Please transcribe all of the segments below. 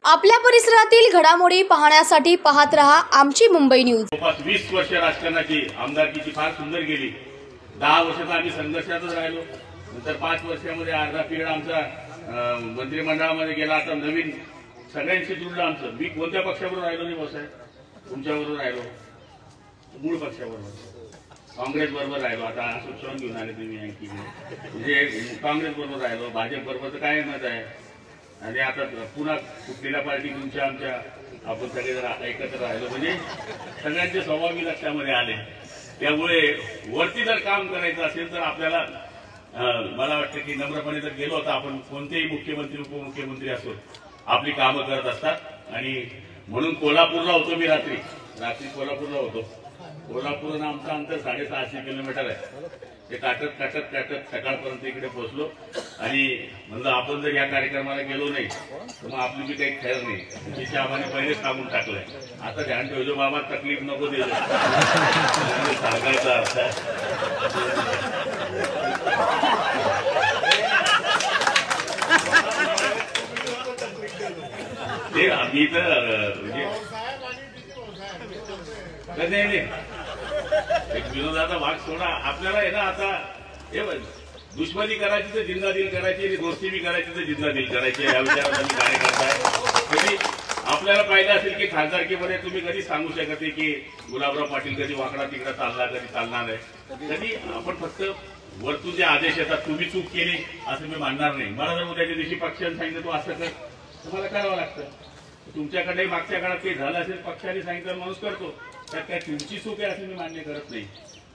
आपल्या परिसरातील घडामोडी पाहण्यासाठी पाहत रहा आमची मुंबई न्यूज। 20 वर्ष राजकारणाची आमदारकीची फार सुंदर गेली। 10 वर्षात आम्ही संघर्षातच राहिलो। नंतर 5 वर्षामध्ये अर्धा पिरियड आमचा मंत्रिमंडळामध्ये गेला। आता नवीन सगळ्यांशी जुळलं आमचं। मी कोणत्या पक्षाबरोबर राहिलो नाही भाऊसाहेब, तुमच्याबरोबर राहिलो, मूळ पक्षाबरोबर, काँग्रेस बरोबर राहिलो। आता सुचवून घेऊन आले तुम्ही आणखी, म्हणजे काँग्रेस बरोबर राहिलो, भाजप बरोबर तर काय मत आहे। आणि आता पुन्हा कुठल्या पार्टी तुमच्या आमच्या आपण सगळे जर एकत्र राहिलो, म्हणजे सगळ्यांचे स्वभाव लक्षामध्ये आले। त्यामुळे वरती जर काम करायचं असेल तर आपल्याला मला वाटतं की नम्रपणे जर गेलो तर आपण कोणतेही मुख्यमंत्री उपमुख्यमंत्री असो आपली कामं करत असतात। आणि म्हणून कोल्हापूरला होतो मी, रात्री कोल्हापूरला होतो। कोल्हापूर आमचं अंतर 650 किलोमीटर आहे। ते काटत सकाळपर्यंत इकडे पोहोचलो आणि म्हणलं आपण जर या कार्यक्रमाला गेलो नाही तर मग आपली बी काही खैर नाही। तिच्या आम्हाला पहिलेच सांगून टाकलंय, आता ध्यान ठेवજો बाबा, तकलीफ नको देऊ सांगायचा अर्थ ते आम्ही तर म्हणजे एक विनोदाचा भाग सोडा। आपल्याला आहे ना आता हे दुश्मनी करायची तर जिंदा दिल करायची आणि दोस्ती बी करायची तर जिंदा दिल करायची, या विचारात आम्ही कार्य करताय। कधी आपल्याला पाहिजे असेल की खासदारकीमध्ये तुम्ही कधी सांगू शकत नाही की गुलाबराव पाटील कधी वाकडा तिकडा चालला, कधी चालणार आहे। कधी आपण फक्त वरतून जे आदेश येतात तुम्ही चूक केली असं मी मानणार नाही। मला जर उद्याच्या दिवशी पक्षाने सांगितलं तू असं कर, तुम्हाला करावं लागतं। तुमच्याकडे मागच्या काळात काही झालं असेल, पक्षाने सांगितलं माणूस करतो, त्यात काय तुमची चूक आहे असं मी मान्य करत नाही।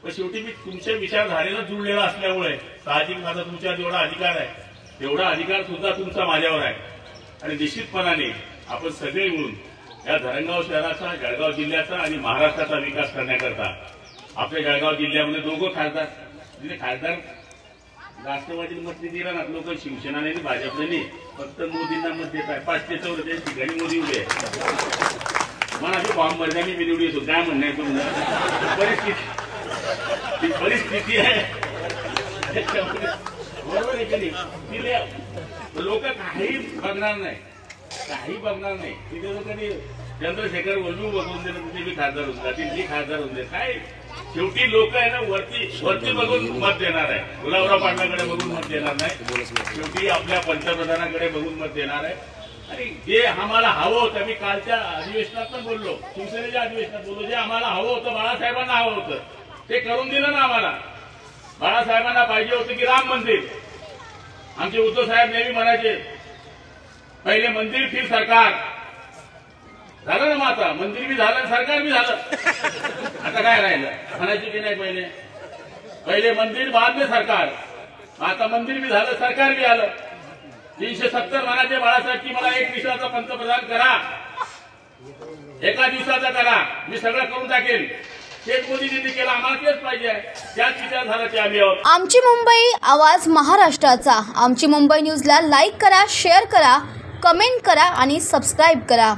पण शेवटी मी तुमच्या विचारधारेला जुळलेला असल्यामुळे साहजिक माझा तुमच्यावर जेवढा अधिकार आहे तेवढा अधिकार सुद्धा तुमचा माझ्यावर आहे। आणि निश्चितपणाने आपण सगळे मिळून या धरणगाव शहराचा, जळगाव जिल्ह्याचा आणि महाराष्ट्राचा विकास करण्याकरता आपल्या जळगाव जिल्ह्यामध्ये 2 खासदार, म्हणजे खासदार राष्ट्रवादी मत दिला ना लोक, शिवसेना नाही भाजपने नाही, फक्त मोदींना मत देत आहे। 5 ते 44 ठिकाणी मोदी उभे आहे। मला अशी फॉर्म भरण्याने मी निवडी येतो, काय म्हणणं आहे तुमचं? परिस्थिती आहे बरोबर आहे की नाही? लोक काही बघणार नाही, काही बघणार नाही। तिथे जर कधी चंद्रशेखर वल्लू बघून दिलं तिथे मी खासदार होऊन जातील, मी खासदार होऊन जाईल, काय शेवटी लोक आहे ना वरती बघून मत देणार आहे। गुलाबराव पाटलाकडे बघून मत देणार नाही, शेवटी आपल्या पंतप्रधानाकडे बघून मत देणार आहे। आणि जे आम्हाला हवं होतं, मी कालच्या अधिवेशनात पण बोललो, शिवसेनेच्या अधिवेशनात बोललो, जे आम्हाला हवं होतं, बाळासाहेबांना हवं होतं ते करून दिलं ना आम्हाला। बाळासाहेबांना पाहिजे होतं की राम मंदिर, आमचे उद्धव साहेब नेहमी म्हणायचे पहिले मंदिर फिर सरकार, झालं ना मग आता मंदिर बी झालं सरकार बी झालं, आता काय राहिलं म्हणायचे की नाही? पहिले मंदिर बाद में सरकार, आता मंदिर बी झालं सरकार बी आलं। 370 म्हणायचे बाळासाहेब की मला 1 दिवसाचा पंतप्रधान करा, 1 दिवसाचा करा, मी सगळं करून टाकेल। तेच मोदीजींनी केलं, आम्हाला तेच पाहिजे, त्याच विचारधाराचे आम्ही आहोत। आमची मुंबई, आवाज महाराष्ट्राचा। आमची मुंबई न्यूजला लाईक करा, शेअर करा, कमेंट करा आणि सबस्क्राईब करा।